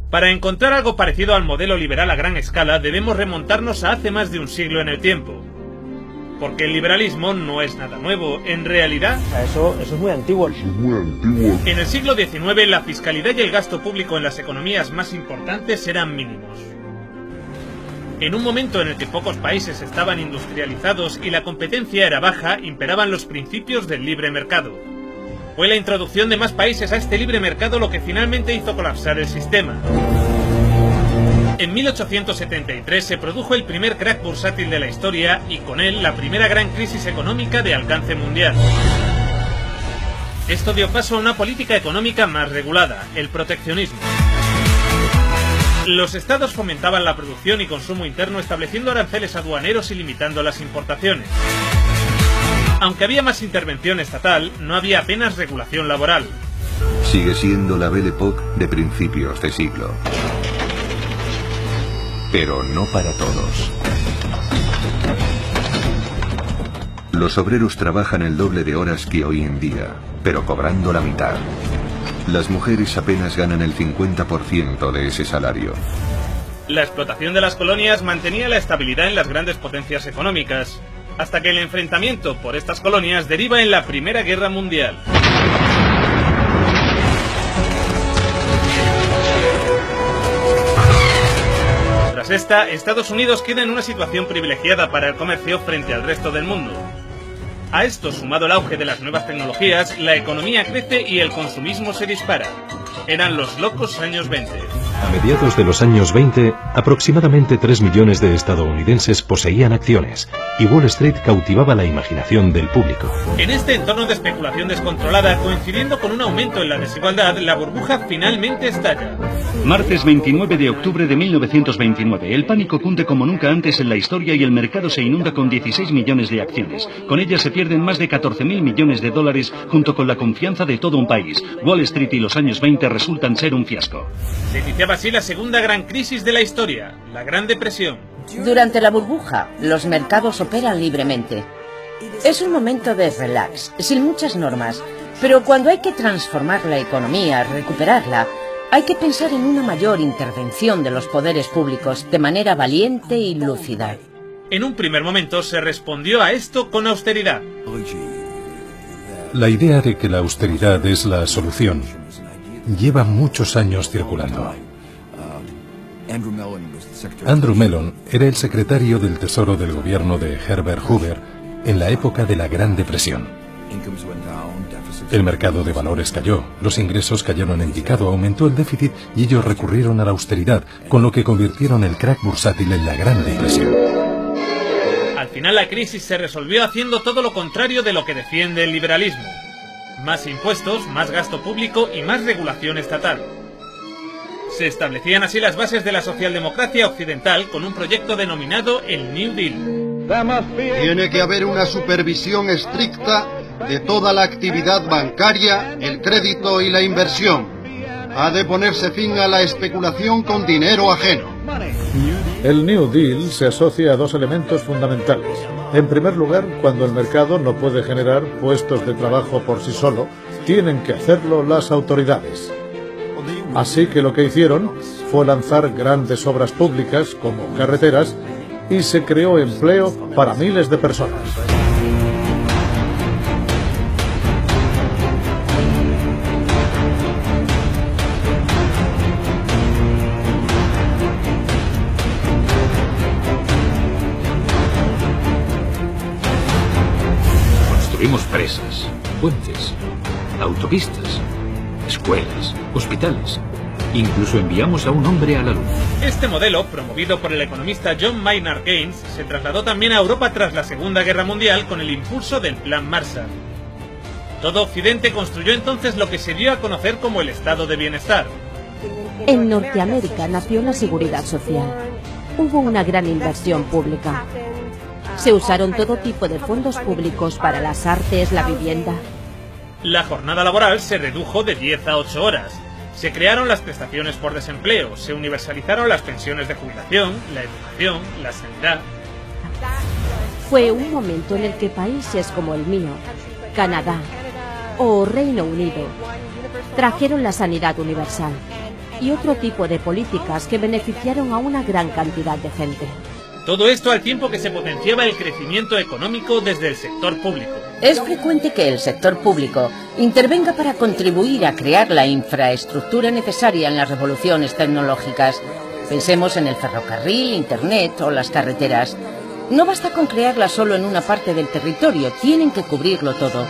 Para encontrar algo parecido al modelo liberal a gran escala debemos remontarnos a hace más de un siglo en el tiempo. Porque el liberalismo no es nada nuevo, en realidad... Eso es muy antiguo. En el siglo XIX la fiscalidad y el gasto público en las economías más importantes eran mínimos. En un momento en el que pocos países estaban industrializados y la competencia era baja, imperaban los principios del libre mercado. Fue la introducción de más países a este libre mercado lo que finalmente hizo colapsar el sistema. En 1873 se produjo el primer crack bursátil de la historia y con él la primera gran crisis económica de alcance mundial. Esto dio paso a una política económica más regulada, el proteccionismo. Los estados fomentaban la producción y consumo interno estableciendo aranceles aduaneros y limitando las importaciones. Aunque había más intervención estatal, no había apenas regulación laboral. Sigue siendo la Belle Époque de principios de siglo. Pero no para todos. Los obreros trabajan el doble de horas que hoy en día, pero cobrando la mitad. Las mujeres apenas ganan el 50% de ese salario. La explotación de las colonias mantenía la estabilidad en las grandes potencias económicas, hasta que el enfrentamiento por estas colonias deriva en la Primera Guerra Mundial. Tras esta, Estados Unidos queda en una situación privilegiada para el comercio frente al resto del mundo. A esto, sumado el auge de las nuevas tecnologías, la economía crece y el consumismo se dispara. Eran los locos años 20. A mediados de los años 20, aproximadamente 3 millones de estadounidenses poseían acciones, y Wall Street cautivaba la imaginación del público. En este entorno de especulación descontrolada, coincidiendo con un aumento en la desigualdad, la burbuja finalmente estalla. Martes 29 de octubre de 1929. El pánico cunde como nunca antes en la historia y el mercado se inunda con 16 millones de acciones. Con ellas se pierden más de 14.000 millones de dólares junto con la confianza de todo un país. Wall Street y los años 20 resultan ser un fiasco. Se iniciaba así la segunda gran crisis de la historia, la Gran Depresión. Durante la burbuja, los mercados operan libremente. Es un momento de relax, sin muchas normas, pero cuando hay que transformar la economía, recuperarla, hay que pensar en una mayor intervención de los poderes públicos de manera valiente y lúcida. En un primer momento se respondió a esto con austeridad. La idea de que la austeridad es la solución lleva muchos años circulando. Andrew Mellon era el secretario del Tesoro del gobierno de Herbert Hoover en la época de la Gran Depresión. El mercado de valores cayó, los ingresos cayeron en picado, aumentó el déficit y ellos recurrieron a la austeridad, con lo que convirtieron el crack bursátil en la Gran Depresión. Al final la crisis se resolvió haciendo todo lo contrario de lo que defiende el liberalismo. Más impuestos, más gasto público y más regulación estatal. Se establecían así las bases de la socialdemocracia occidental con un proyecto denominado el New Deal. Tiene que haber una supervisión estricta de toda la actividad bancaria, el crédito y la inversión. Ha de ponerse fin a la especulación con dinero ajeno. El New Deal se asocia a dos elementos fundamentales. En primer lugar, cuando el mercado no puede generar puestos de trabajo por sí solo, tienen que hacerlo las autoridades. Así que lo que hicieron fue lanzar grandes obras públicas como carreteras y se creó empleo para miles de personas. Construimos presas, puentes, autopistas, escuelas, hospitales. Incluso enviamos a un hombre a la luna. Este modelo, promovido por el economista John Maynard Keynes, se trasladó también a Europa tras la Segunda Guerra Mundial con el impulso del Plan Marshall. Todo Occidente construyó entonces lo que se dio a conocer como el Estado de Bienestar. En Norteamérica nació la Seguridad Social. Hubo una gran inversión pública. Se usaron todo tipo de fondos públicos para las artes, la vivienda. La jornada laboral se redujo de 10 a 8 horas. Se crearon las prestaciones por desempleo, se universalizaron las pensiones de jubilación, la educación, la sanidad. Fue un momento en el que países como el mío, Canadá o Reino Unido, trajeron la sanidad universal. y otro tipo de políticas que beneficiaron a una gran cantidad de gente. Todo esto al tiempo que se potenciaba el crecimiento económico desde el sector público. Es frecuente que el sector público intervenga para contribuir a crear la infraestructura necesaria en las revoluciones tecnológicas. Pensemos en el ferrocarril, Internet o las carreteras. No basta con crearla solo en una parte del territorio, tienen que cubrirlo todo.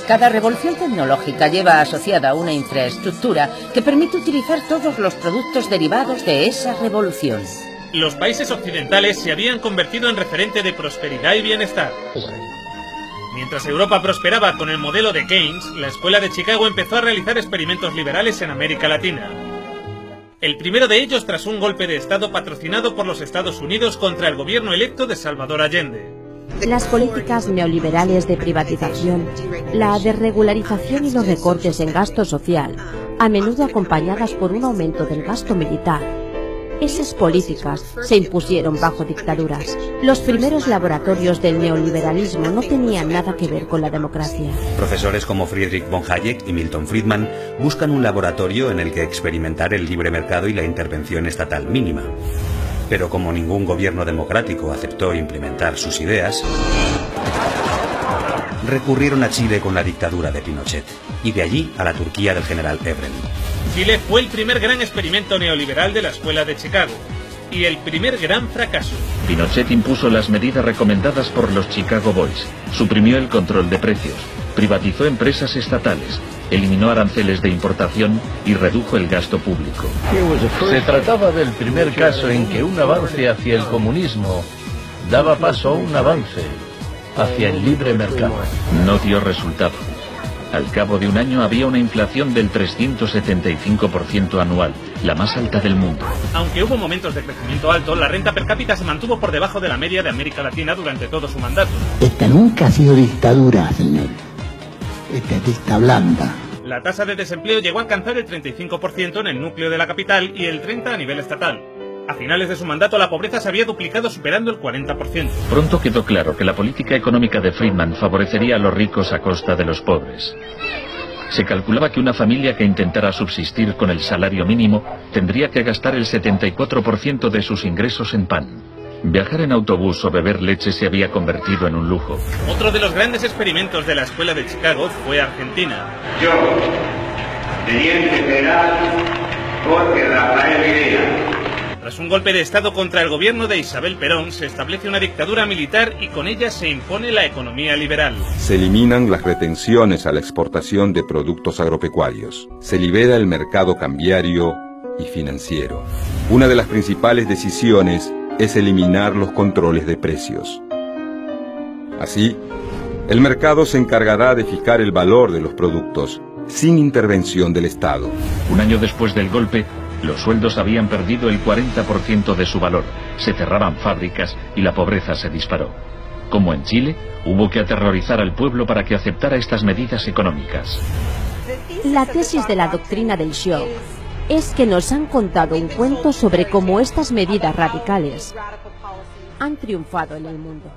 Cada revolución tecnológica lleva asociada una infraestructura que permite utilizar todos los productos derivados de esa revolución. Los países occidentales se habían convertido en referente de prosperidad y bienestar. Mientras Europa prosperaba con el modelo de Keynes, la Escuela de Chicago empezó a realizar experimentos liberales en América Latina. El primero de ellos tras un golpe de Estado patrocinado por los Estados Unidos contra el gobierno electo de Salvador Allende. Las políticas neoliberales de privatización, la desregularización y los recortes en gasto social, a menudo acompañadas por un aumento del gasto militar. Esas políticas se impusieron bajo dictaduras. Los primeros laboratorios del neoliberalismo no tenían nada que ver con la democracia. Profesores como Friedrich von Hayek y Milton Friedman buscan un laboratorio en el que experimentar el libre mercado y la intervención estatal mínima. Pero como ningún gobierno democrático aceptó implementar sus ideas, recurrieron a Chile con la dictadura de Pinochet, y de allí a la Turquía del general Evren. Chile fue el primer gran experimento neoliberal de la Escuela de Chicago, y el primer gran fracaso. Pinochet impuso las medidas recomendadas por los Chicago Boys, suprimió el control de precios, privatizó empresas estatales, eliminó aranceles de importación y redujo el gasto público. Se trataba del primer caso en que un avance hacia el comunismo daba paso a un avance hacia el libre mercado. No dio resultado. Al cabo de un año había una inflación del 375% anual, la más alta del mundo. Aunque hubo momentos de crecimiento alto, la renta per cápita se mantuvo por debajo de la media de América Latina durante todo su mandato. Esta nunca ha sido dictadura, señor. Esta es dicta blanda. La tasa de desempleo llegó a alcanzar el 35% en el núcleo de la capital y el 30% a nivel estatal. A finales de su mandato la pobreza se había duplicado superando el 40%. Pronto quedó claro que la política económica de Friedman favorecería a los ricos a costa de los pobres. Se calculaba que una familia que intentara subsistir con el salario mínimo tendría que gastar el 74% de sus ingresos en pan. Viajar en autobús o beber leche se había convertido en un lujo. Otro de los grandes experimentos de la Escuela de Chicago fue Argentina. Yo, teniente general Jorge Rafael Videla. Tras un golpe de Estado contra el gobierno de Isabel Perón, se establece una dictadura militar y con ella se impone la economía liberal. Se eliminan las retenciones a la exportación de productos agropecuarios. Se libera el mercado cambiario y financiero. Una de las principales decisiones es eliminar los controles de precios. Así, el mercado se encargará de fijar el valor de los productos, sin intervención del Estado. Un año después del golpe, los sueldos habían perdido el 40% de su valor, se cerraban fábricas y la pobreza se disparó. Como en Chile, hubo que aterrorizar al pueblo para que aceptara estas medidas económicas. La tesis de la doctrina del shock es que nos han contado un cuento sobre cómo estas medidas radicales han triunfado en el mundo.